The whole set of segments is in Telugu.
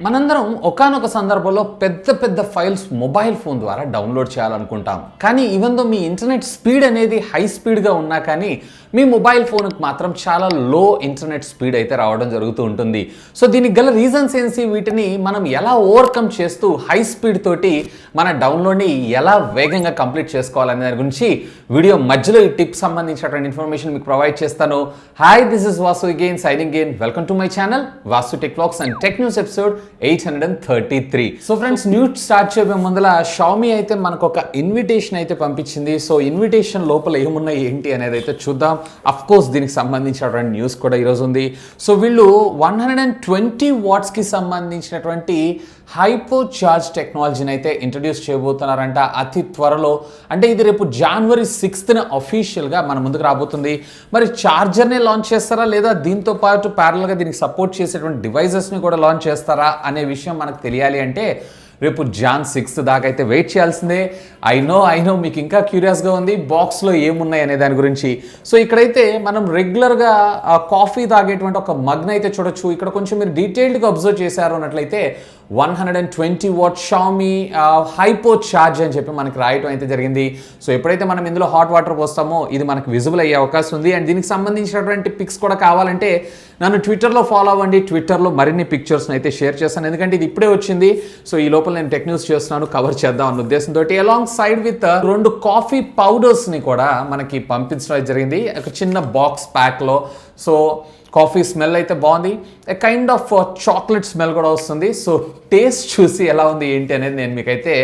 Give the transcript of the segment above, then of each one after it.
మనందరం ఒకానొక సందర్భంలో పెద్ద ఫైల్స్ మొబైల్ ఫోన్ ద్వారా డౌన్లోడ్ చేయాలనుకుంటాం. కానీ ఈవెన్ దో మీ ఇంటర్నెట్ స్పీడ్ అనేది హై స్పీడ్గా ఉన్నా కానీ మీ మొబైల్ ఫోన్కి మాత్రం చాలా లో ఇంటర్నెట్ స్పీడ్ అయితే రావడం జరుగుతూ ఉంటుంది. సో దీనికి గల రీజన్స్ ఏంటి, వీటిని మనం ఎలా ఓవర్కమ్ చేస్తూ హై స్పీడ్ తోటి మన డౌన్లోడ్ని ఎలా వేగంగా కంప్లీట్ చేసుకోవాలనే దాని గురించి వీడియో మధ్యలో ఈ టిప్ సంబంధించినటువంటి ఇన్ఫర్మేషన్ మీకు ప్రొవైడ్ చేస్తాను. Hi, this is Vasu again signing in. Welcome to my channel Vasu tech vlogs and tech news episode 833. So friends, news start చేయబోయే ముందల షామీ అయితే మనకు ఒక ఇన్విటేషన్ అయితే పంపించింది. సో ఇన్విటేషన్ లోపల ఏమున్నాయి ఏంటి అనేది అయితే చూద్దాం. అఫ్ కోర్స్ దీనికి సంబంధించినటువంటి న్యూస్ కూడా ఈరోజు ఉంది. సో వీళ్ళు 120 వాట్స్కి సంబంధించినటువంటి హైపర్చార్జ్ టెక్నాలజీని అయితే ఇంట్రడ్యూస్ చేయబోతున్నారంట అతి త్వరలో. అంటే ఇది రేపు January 6th అఫీషియల్గా మన ముందుకు రాబోతుంది. మరి ఛార్జర్ని లాంచ్ చేస్తారా లేదా దీంతో పాటు ప్యారల్గా దీనికి సపోర్ట్ చేసేటువంటి డివైజెస్ని కూడా లాంచ్ చేస్తారా అనే విషయం మనకు తెలియాలి అంటే రేపు Jan 6th దాకా అయితే వెయిట్ చేయాల్సిందే. ఐ నో మీకు ఇంకా క్యూరియస్గా ఉంది బాక్స్లో ఏమున్నాయి అనే దాని గురించి. సో ఇక్కడైతే మనం రెగ్యులర్గా కాఫీ తాగేటువంటి ఒక మగ్ని అయితే చూడొచ్చు. ఇక్కడ కొంచెం మీరు డీటెయిల్డ్గా అబ్జర్వ్ చేశారు అన్నట్లయితే 120 వాట్ షామీ హైపర్చార్జ్ అని చెప్పి మనకి రాయటం అయితే జరిగింది. సో ఎప్పుడైతే మనం ఇందులో హాట్ వాటర్ పోస్తామో ఇది మనకు విజిబుల్ అయ్యే అవకాశం ఉంది. అండ్ దీనికి సంబంధించినటువంటి పిక్స్ కూడా కావాలంటే నన్ను ట్విట్టర్లో ఫాలో అవ్వండి. ట్విట్టర్లో మరిన్ని పిక్చర్స్ని అయితే షేర్ చేస్తాను, ఎందుకంటే ఇది ఇప్పుడే వచ్చింది. సో ఈ లోపల నేను టెక్న్యూస్ చేస్తున్నాను, కవర్ చేద్దాం అన్న ఉద్దేశంతో అలాంగ్ సైడ్ విత్ 2 కాఫీ పౌడర్స్ని కూడా మనకి పంపించడం జరిగింది ఒక చిన్న బాక్స్ ప్యాక్లో. సో కాఫీ స్మెల్ అయితే బాగుంది, ఏ కైండ్ ఆఫ్ చాక్లెట్ స్మెల్ కూడా వస్తుంది. సో టేస్ట్ చూసి ఎలా ఉంది ఏంటి అనేది నేను మీకైతే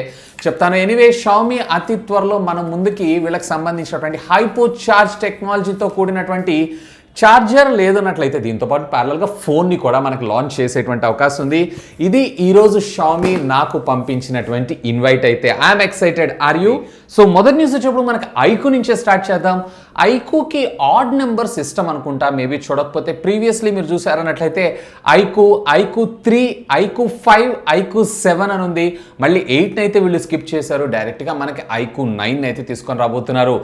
చెప్తాను. ఎనీవే, షామీ అతి త్వరలో మన ముందుకి వీళ్ళకి సంబంధించినటువంటి హైపర్చార్జ్ టెక్నాలజీతో కూడినటువంటి ఛార్జర్ లేదన్నట్లయితే దీంతోపాటు ప్యారలల్గా ఫోన్ని కూడా మనకు లాంచ్ చేసేటువంటి అవకాశం ఉంది. ఇది ఈరోజు షామీ నాకు పంపించినటువంటి ఇన్వైట్ అయితే. I'm excited. Are you? So మొదటి న్యూస్ వచ్చేప్పుడు మనకి iQOO నుంచే స్టార్ట్ చేద్దాం. iQOOకి ఆడ్ నెంబర్ సిస్టమ్ అనుకుంటా, మేబీ చూడకపోతే ప్రీవియస్లీ మీరు చూసారన్నట్లయితే iQOO 3, iQOO 5, iQOO 7 అని ఉంది. మళ్ళీ 8 అయితే వీళ్ళు స్కిప్ చేశారు. డైరెక్ట్గా మనకి iQOO 9 అయితే తీసుకొని రాబోతున్నారు.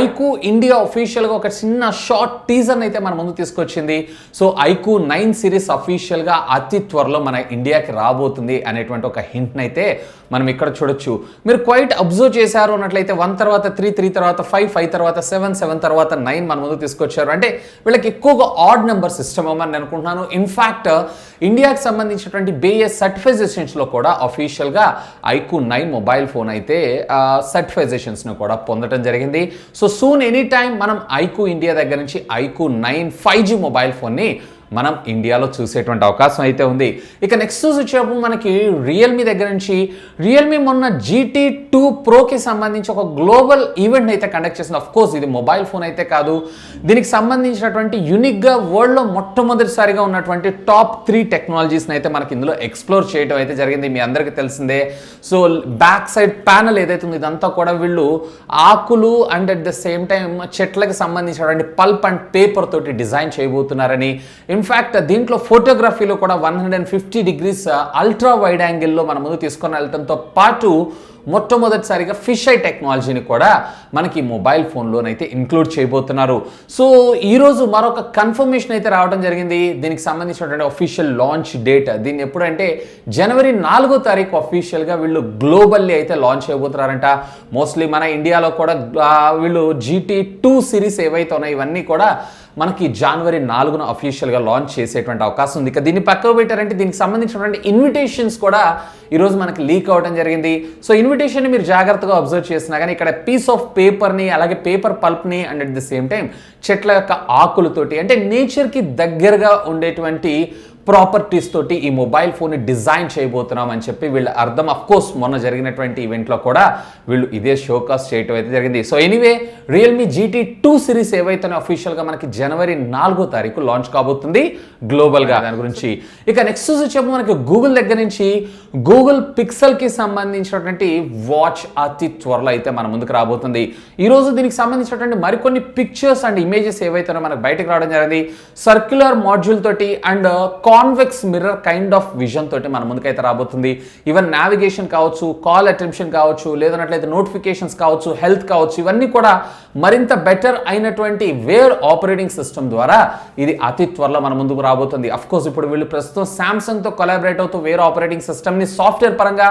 iQOO ఇండియా అఫీషియల్గా ఒక చిన్న షార్ట్ టీజర్ అయితే మన ముందు తీసుకొచ్చింది. సో iQOO 9 సిరీస్ అఫీషియల్గా అతి త్వరలో మన ఇండియాకి రాబోతుంది అనేటువంటి ఒక హింట్ అయితే మనం ఇక్కడ చూడొచ్చు. మీరు క్వైట్ అబ్జర్వ్ చేశారు అన్నట్లయితే 1 తర్వాత 3, 3 తర్వాత 5, 5 తర్వాత 7, 7 తర్వాత 9 మన ముందు తీసుకొచ్చారు. అంటే వీళ్ళకి ఎక్కువగా ఆడ్ నెంబర్ సిస్టమ్ అని నేను అనుకుంటున్నాను. ఇన్ఫ్యాక్ట్ ఇండియాకి సంబంధించినటువంటి బేఎస్ సర్టిఫైజేషన్స్లో కూడా అఫీషియల్గా iQOO 9 మొబైల్ ఫోన్ అయితే సర్టిఫైజేషన్స్ను కూడా పొందడం జరిగింది. సో సూన్ ఎనీ టైం మనం iQOO ఇండియా దగ్గర నుంచి iQOO 9 5G మొబైల్ ఫోన్ని మనం ఇండియాలో చూసేటువంటి అవకాశం అయితే ఉంది. ఇక నెక్స్ట్ వచ్చేటప్పుడు మనకి రియల్మీ దగ్గర నుంచి రియల్మీ మొన్న GT2 ప్రోకి సంబంధించి ఒక గ్లోబల్ ఈవెంట్ అయితే కండక్ట్ చేసింది. అఫ్ కోర్స్ ఇది మొబైల్ ఫోన్ అయితే కాదు, దీనికి సంబంధించినటువంటి యూనిక్గా వరల్డ్లో మొట్టమొదటిసారిగా ఉన్నటువంటి టాప్ 3 టెక్నాలజీస్ని అయితే మనకి ఇందులో ఎక్స్ప్లోర్ చేయడం అయితే జరిగింది. మీ అందరికీ తెలిసిందే. సో బ్యాక్ సైడ్ ప్యానల్ ఏదైతే ఉంది ఇదంతా కూడా వీళ్ళు ఆకులు and at the same time చెట్లకు సంబంధించినటువంటి పల్ప్ అండ్ పేపర్ తోటి డిజైన్ చేయబోతున్నారని. ఇన్ఫ్యాక్ట్ దీంట్లో ఫోటోగ్రఫీలో కూడా 150 degrees అల్ట్రా వైడ్ యాంగిల్లో మన ముందు తీసుకొని వెళ్ళడంతో పాటు మొట్టమొదటిసారిగా ఫిష్ ఐ టెక్నాలజీని కూడా మనకి మొబైల్ ఫోన్లోనైతే ఇంక్లూడ్ చేయబోతున్నారు. సో ఈరోజు మరొక కన్ఫర్మేషన్ అయితే రావడం జరిగింది. దీనికి సంబంధించినటువంటి అఫీషియల్ లాంచ్ డేట్ దీన్ని ఎప్పుడంటే January 4th అఫీషియల్గా వీళ్ళు గ్లోబల్లీ అయితే లాంచ్ చేయబోతున్నారంట. మోస్ట్లీ మన ఇండియాలో కూడా వీళ్ళు GT2 సిరీస్ ఏవైతే ఉన్నాయో ఇవన్నీ కూడా మనకి January 4th అఫీషియల్గా లాంచ్ చేసేటువంటి అవకాశం ఉంది. ఇక దీన్ని పక్కకు పెట్టారంటే దీనికి సంబంధించినటువంటి ఇన్విటేషన్స్ కూడా ఈరోజు మనకి లీక్ అవ్వడం జరిగింది. సో ఇన్విటేషన్ని మీరు జాగ్రత్తగా అబ్జర్వ్ చేసినా కానీ ఇక్కడ పీస్ ఆఫ్ పేపర్ని అలాగే పేపర్ పల్ప్ని and at the same time చెట్ల యొక్క ఆకులతోటి అంటే నేచర్కి దగ్గరగా ఉండేటువంటి ప్రాపర్టీస్ తోటి ఈ మొబైల్ ఫోన్ని డిజైన్ చేయబోతున్నాం అని చెప్పి వీళ్ళ అర్థం. అఫ్ కోర్స్ మొన్న జరిగినటువంటి ఈవెంట్లో కూడా వీళ్ళు ఇదే షోకాస్ చేయటం అయితే జరిగింది. So anyway, Realme GT2 series ఏవైతే అఫీషియల్గా మనకి January 4th లాంచ్ కాబోతుంది గ్లోబల్గా. దాని గురించి ఇక నెక్స్ట్ వచ్చేపు మనకి గూగుల్ దగ్గర నుంచి గూగుల్ పిక్సెల్కి సంబంధించినటువంటి వాచ్ అతి త్వరలో అయితే మన ముందుకు రాబోతుంది. ఈరోజు దీనికి సంబంధించినటువంటి మరికొన్ని పిక్చర్స్ అండ్ ఇమేజెస్ ఏవైతే మనకు బయటకు రావడం జరిగింది. సర్క్యులర్ మాడ్యూల్ తోటి and convex mirror kind of vision తోటి మన ముందుకైతే రాబోతుంది. ఈవెన్ నావిగేషన్ కావచ్చు, కాల్ అటెన్షన్ కావచ్చు, లేదన్నట్లయితే నోటిఫికేషన్స్ కావచ్చు, హెల్త్ కావచ్చు, ఇవన్నీ కూడా మరింత బెటర్ అయినటువంటి వేర్ ఆపరేటింగ్ సిస్టమ్ ద్వారా ఇది అతి త్వరలో మన ముందుకు రాబోతుంది. అఫ్ కోర్స్ ఇప్పుడు వీళ్ళు ప్రస్తుతం శాంసంగ్ తో కొలాబరేట్ అవుతూ వేర్ ఆపరేటింగ్ సిస్టమ్ ని సాఫ్ట్వేర్ పరంగా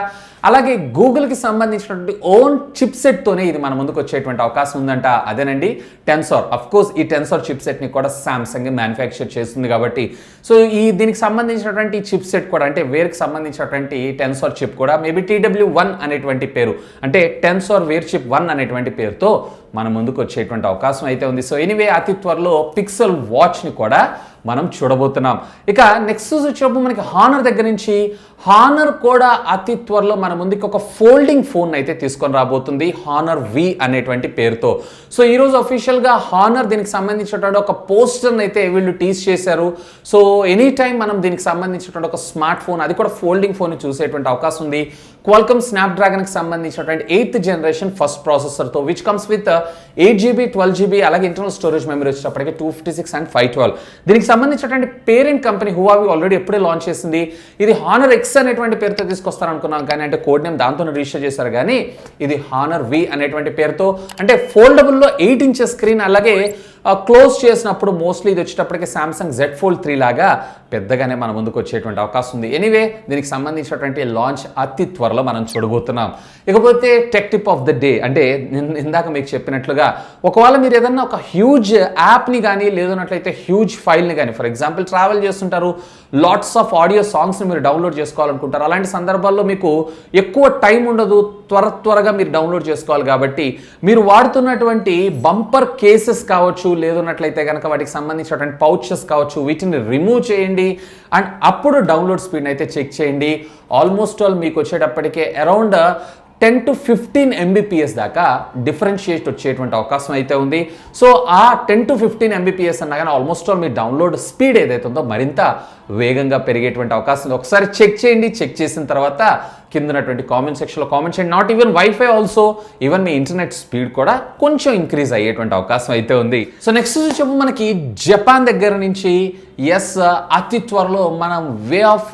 అలాగే గూగుల్ కి సంబంధించినటువంటి ఓన్ చిప్ సెట్ తోనే ఇది మన ముందుకు వచ్చేటువంటి అవకాశం ఉందంట. అదేనండి టెన్సార్. అఫ్ కోర్స్ ఈ టెన్సార్ చిప్ సెట్ ని కూడా శాంసంగ్ మ్యానుఫ్యాక్చర్ చేస్తుంది కాబట్టి సో దీనికి సంబంధించినటువంటి చిప్ సెట్ కూడా అంటే వేర్కి సంబంధించినటువంటి టెన్సార్ చిప్ కూడా మేబీ TW1 అనేటువంటి పేరు అంటే టెన్సార్ వేర్ చిప్ 1 అనేటువంటి పేరుతో మన ముందుకు వచ్చేటువంటి అవకాశం అయితే ఉంది. సో ఎనీవే అతి త్వరలో పిక్సెల్ వాచ్ని కూడా మనం చూడబోతున్నాం. ఇక నెక్స్ట్ వచ్చేటప్పుడు మనకి హానర్ దగ్గర నుంచి హానర్ కూడా అతి త్వరలో మన ముందుకి ఒక ఫోల్డింగ్ ఫోన్ అయితే తీసుకొని రాబోతుంది హానర్ V అనేటువంటి పేరుతో. సో ఈరోజు అఫీషియల్గా హానర్ దీనికి సంబంధించినటువంటి ఒక పోస్టర్ని అయితే వీళ్ళు టీజ్ చేశారు. సో ఎనీ టైం మనం దీనికి సంబంధించినటువంటి ఒక స్మార్ట్ ఫోన్ అది కూడా ఫోల్డింగ్ ఫోన్ చూసేటువంటి అవకాశం ఉంది. క్వాల్కమ్ స్నాప్డ్రాగన్కి సంబంధించినటువంటి 8th జనరేషన్ ఫస్ట్ ప్రాసెసర్తో which comes with 8GB 12GB అలాగే ఇంటర్నల్ స్టోరేజ్ మెమరీ వచ్చేటప్పటికి 256 and 512. దీనికి సంబంధించినటువంటి పేరెంట్ కంపెనీ హువావీ ఆల్రెడీ ఎప్పుడే లాంచ్ చేసింది. ఇది హానర్ X అనేటువంటి పేరుతో తీసుకొస్తారనుకున్నాం కానీ అంటే కోడ్ నేమ్ దాంతోనే రిజిస్టర్ చేశారు కానీ ఇది హానర్ V అనేటువంటి పేరుతో అంటే ఫోల్డబుల్లో 8 inches స్క్రీన్ అలాగే క్లోజ్ చేసినప్పుడు మోస్ట్లీ ఇది వచ్చేటప్పటికి సామ్సంగ్ Z Fold 3 లాగా పెద్దగానే మన ముందుకు వచ్చేటువంటి అవకాశం ఉంది. ఎనీవే దీనికి సంబంధించినటువంటి లాంచ్ అతి త్వరలో మనం చూడబోతున్నాం. ఇకపోతే tech tip of the day అంటే ఇందాక మీకు చెప్పినట్లుగా ఒకవేళ మీరు ఏదన్నా ఒక హ్యూజ్ యాప్ని కానీ లేదన్నట్లయితే హ్యూజ్ ఫైల్ని కానీ ఫర్ ఎగ్జాంపుల్ ట్రావెల్ చేస్తుంటారు లాట్స్ ఆఫ్ ఆడియో సాంగ్స్ని మీరు డౌన్లోడ్ చేసుకోవాలనుకుంటారు. అలాంటి సందర్భాల్లో మీకు ఎక్కువ టైం ఉండదు, త్వరగా మీరు డౌన్లోడ్ చేసుకోవాలి కాబట్టి మీరు వాడుతున్నటువంటి బంపర్ కేసెస్ కావచ్చు లేదన్నట్లయితే కనుక వాటికి సంబంధించినటువంటి పౌచెస్ కావచ్చు వీటిని రిమూవ్ చేయండి అండ్ అప్పుడు డౌన్లోడ్ స్పీడ్ అయితే చెక్ చేయండి. ఆల్మోస్ట్ ఆల్ మీకు వచ్చేటప్పటికే అరౌండ్ 10 to 15 Mbps దాకా డిఫరెన్షియేట్ వచ్చేటువంటి అవకాశం అయితే ఉంది. సో ఆ 10 to 15 Mbps అన్నా కానీ ఆల్మోస్ట్ ఆల్ మీ డౌన్లోడ్ స్పీడ్ ఏదైతే ఉందో మరింత వేగంగా పెరిగేటువంటి అవకాశం ఉంది. ఒకసారి చెక్ చేయండి. చెక్ చేసిన తర్వాత కింద ఉన్నటువంటి కామెంట్ సెక్షన్లో కామెంట్ చేయండి. Not even wifi also even me internet speed కూడా కొంచెం ఇంక్రీజ్ అయ్యేటువంటి అవకాశం అయితే ఉంది. సో నెక్స్ట్ చెప్పు మనకి జపాన్ దగ్గర నుంచి అతి త్వరలో మనం వే ఆఫ్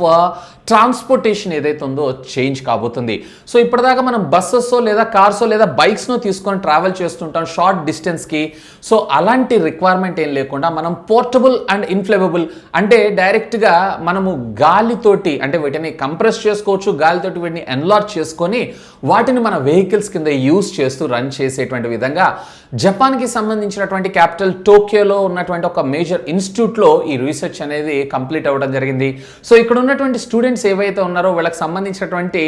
ట్రాన్స్పోర్టేషన్ ఏదైతే ఉందో చేంజ్ కాబోతుంది. సో ఇప్పటిదాకా మనం బస్సెస్ లేదా కార్స్ లేదా బైక్స్ను తీసుకొని ట్రావెల్ చేస్తుంటాం షార్ట్ డిస్టెన్స్కి. సో అలాంటి రిక్వైర్మెంట్ ఏం లేకుండా మనం పోర్టబుల్ అండ్ ఇన్ఫ్లేమబుల్ అంటే డైరెక్ట్గా మనము గాలితోటి అంటే వీటిని కంప్రెస్ చేసుకోవచ్చు, గాలితోటి వీటిని ఎన్లార్జ్ చేసుకొని వాటిని మన వెహికల్స్ కింద యూజ్ చేస్తూ రన్ చేసేటువంటి విధంగా జపాన్కి సంబంధించినటువంటి క్యాపిటల్ టోక్యోలో ఉన్నటువంటి ఒక మేజర్ ఇన్స్టిట్యూట్లో ఈ రీసెర్చ్ అనేది కంప్లీట్ అవ్వడం జరిగింది. సో ఇక్కడ ఉన్నటువంటి స్టూడెంట్స్ ఏవైతే ఉన్నారో వీళ్ళకి సంబంధించినటువంటి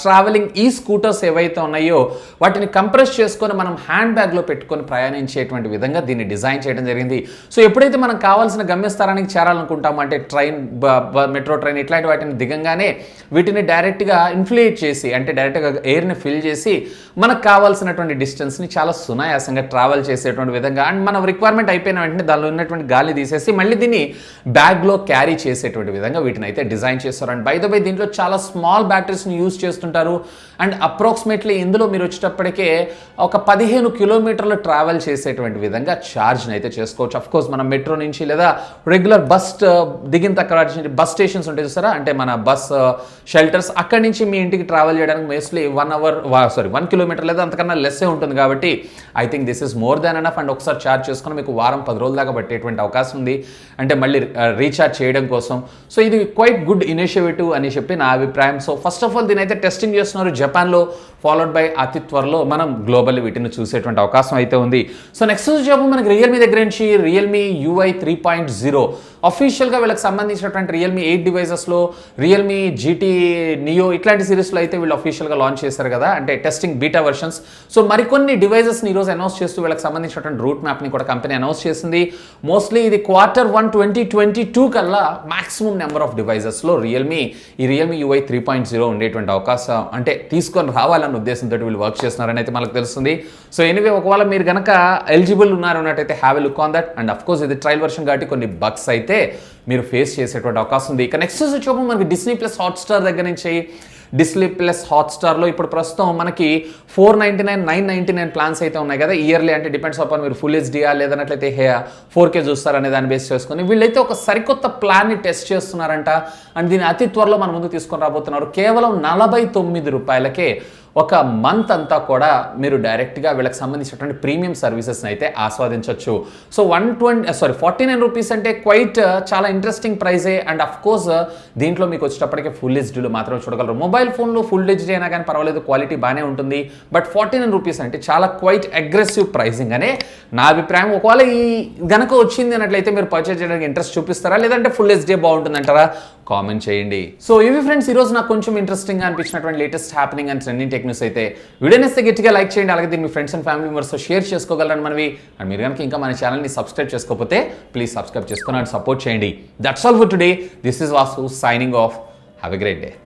ట్రావెలింగ్ ఈ స్కూటర్స్ ఏవైతే ఉన్నాయో వాటిని కంప్రెస్ చేసుకొని మనం హ్యాండ్ బ్యాగ్లో పెట్టుకొని ప్రయాణించేటువంటి విధంగా దీన్ని డిజైన్ చేయడం జరిగింది. సో ఎప్పుడైతే మనం కావాల్సిన గమ్యస్థానానికి చేరాలనుకుంటామో అంటే ట్రైన్, మెట్రో ట్రైన్ ఇట్లాంటి వాటిని దిగంగానే వీటిని డైరెక్ట్గా ఇన్ఫ్లేట్ చేసి అంటే డైరెక్ట్గా ఎయిర్ని ఫిల్ చేసి మనకు కావాల్సినటువంటి డిస్టెన్స్ని చాలా సునాయాసంగా ట్రావెల్ చేసేటువంటి విధంగా అండ్ మన రిక్వైర్మెంట్ అయిపోయిన వెంటనే దానిలో ఉన్నటువంటి గాలి తీసేసి మళ్ళీ దీన్ని బ్యాగ్లో క్యారీ చేసేటువంటి విధంగా వీటిని అయితే డిజైన్ చేస్తారు. అండ్ బై ద వే దీంట్లో చాలా స్మాల్ బ్యాటరీస్ని యూజ్ చేస్తుంటారు అండ్ అప్రాక్సిమేట్లీ ఇందులో మీరు వచ్చేటప్పటికే ఒక 15 కిలోమీటర్లు ట్రావెల్ చేసేటువంటి విధంగా ఛార్జ్ని అయితే చేసుకోవచ్చు. అఫ్కోర్స్ మనం మెట్రో నుంచి లేదా రెగ్యులర్ బస్ దిగిన తక్కువ బస్ స్టేషన్స్ ఉంటాయి చూసారా అంటే మన బస్ షెల్టర్స్ అక్కడి నుంచి మీ ఇంటికి ట్రావెల్ చేయడానికి మోస్ట్లీ 1 కిలోమీటర్ లేదా అంతకన్నా లెస్సే ఉంటుంది కాబట్టి I think this is more than enough. And ఒకసారి ఛార్జ్ చేసుకుని మీకు వారం 10 రోజుల దాకా పట్టేటువంటి అవకాశం ఉంది అంటే మళ్ళీ రీఛార్జ్ చేయడం కోసం. సో ఇది క్వైట్ గుడ్ ఇనిషియేటివ్ అని చెప్పి నా అభిప్రాయం. సో ఫస్ట్ ఆఫ్ ఆల్ దీని అయితే టెస్టింగ్ చేస్తున్నారు జపాన్లో, ఫాలోడ్ బై అతి త్వరలో మనం గ్లోబల్ వీటిని చూసేటువంటి అవకాశం అయితే ఉంది. సో నెక్స్ట్ చూసాము మనకి రియల్మీ దగ్గర నుంచి రియల్మీ UI 3.0 అఫీషియల్గా వీళ్ళకి సంబంధించినటువంటి రియల్మీ 8 డివైజెస్లో రియల్మీ GT నియో ఇట్లాంటి సిరీస్లో అయితే వీళ్ళు అఫీషియల్గా లాంచ్ చేశారు కదా అంటే టెస్టింగ్ బీటా వర్షన్స్. సో మరికొన్ని డివైజెస్ని ఈరోజు అనౌన్స్ చేస్తూ వీళ్ళకి సంబంధించినటువంటి రూట్ మ్యాప్ని కూడా కంపెనీ అనౌన్స్ చేసింది. మోస్ట్లీ ఇది Q1 2022 కల్లా మాక్సిమం నెంబర్ ఆఫ్ డివైజెస్లో ఈ రియల్మీ UI 3.0 ఉండేటువంటి అవకాశం అంటే తీసుకొని రావాలన్న ఉద్దేశంతో వీళ్ళు వర్క్ చేస్తున్నారని అయితే మనకు తెలుస్తుంది. సో ఎనీవే ఒకవేళ మీరు కనుక ఎలిజిబుల్ ఉన్నారు అన్నట్టయితే have a look on that. And of course ఇది ట్రయల్ వర్షన్ కాబట్టి కొన్ని బగ్స్ అయితే మీరు ఫేస్ చేసేటువంటి అవకాశం ఉంది. ఇక నెక్స్ట్ వచ్చేప్పుడు మనకి డిస్నీ ప్లస్ హాట్స్టార్ దగ్గర నుంచి డిస్లీ ప్లస్ హాట్స్టార్లో ఇప్పుడు ప్రస్తుతం మనకి 499, 999 ప్లాన్స్ అయితే ఉన్నాయి కదా ఇయర్లీ. అంటే డిపెండ్స్ అపాన్ మీరు ఫుల్ హెచ్డియా లేదన్నట్లయితే 4K చూస్తారనే దాన్ని బేస్ చేసుకుని వీళ్ళైతే ఒక సరికొత్త ప్లాన్ని టెస్ట్ చేస్తున్నారంట. అండ్ దీన్ని అతి త్వరలో మన ముందు తీసుకొని రాబోతున్నారు. కేవలం 49 రూపాయలకే ఒక మంత్ అంతా కూడా మీరు డైరెక్ట్గా వీళ్ళకి సంబంధించినటువంటి ప్రీమియం సర్వీసెస్ని అయితే ఆస్వాదించవచ్చు. సో 49 రూపీస్ అంటే క్వైట్ చాలా ఇంట్రెస్టింగ్ ప్రైజే. అండ్ అఫ్ కోర్స్ దీంట్లో మీకు వచ్చేటప్పటికే ఫుల్ హెచ్డీలు మాత్రమే చూడగలరు. మొబైల్ ఫోన్లో ఫుల్ హెచ్డీ అయినా కానీ పర్వాలేదు, క్వాలిటీ బాగానే ఉంటుంది. బట్ 49 రూపీస్ అంటే చాలా క్వైట్ అగ్రెసివ్ ప్రైజింగ్ అనే నా అభిప్రాయం. ఒకవేళ ఈ గనక వచ్చింది అన్నట్లయితే మీరు పర్చేజ్ చేయడానికి ఇంట్రెస్ట్ చూపిస్తారా, లేదంటే ఫుల్ హెచ్డీ బాగుంటుందంటారా? కామెంట్ చేయండి. సో ఇవి ఫ్రెండ్స్ ఈరోజు నాకు కొంచెం ఇంట్రెస్టింగ్గా అనిపించినటువంటి latest happening and trending tech news అయితే. వీడియోని ఇస్తే గట్టిగా లైక్ చేయండి, అలాగే దీన్ని మీ ఫ్రెండ్స్ అండ్ ఫ్యామిలీ మెంబర్స్తో షేర్ చేసుకోగలరని మనవి. అండ్ మీరు కనుక ఇంకా మన ఛానల్ని సబ్స్క్రైబ్ చేసుకోకపోతే ప్లీజ్ సబ్స్క్రైబ్ చేసుకుని అండ్ సపోర్ట్ చేయండి. That's all for today. This is Vasu signing off. Have a great day.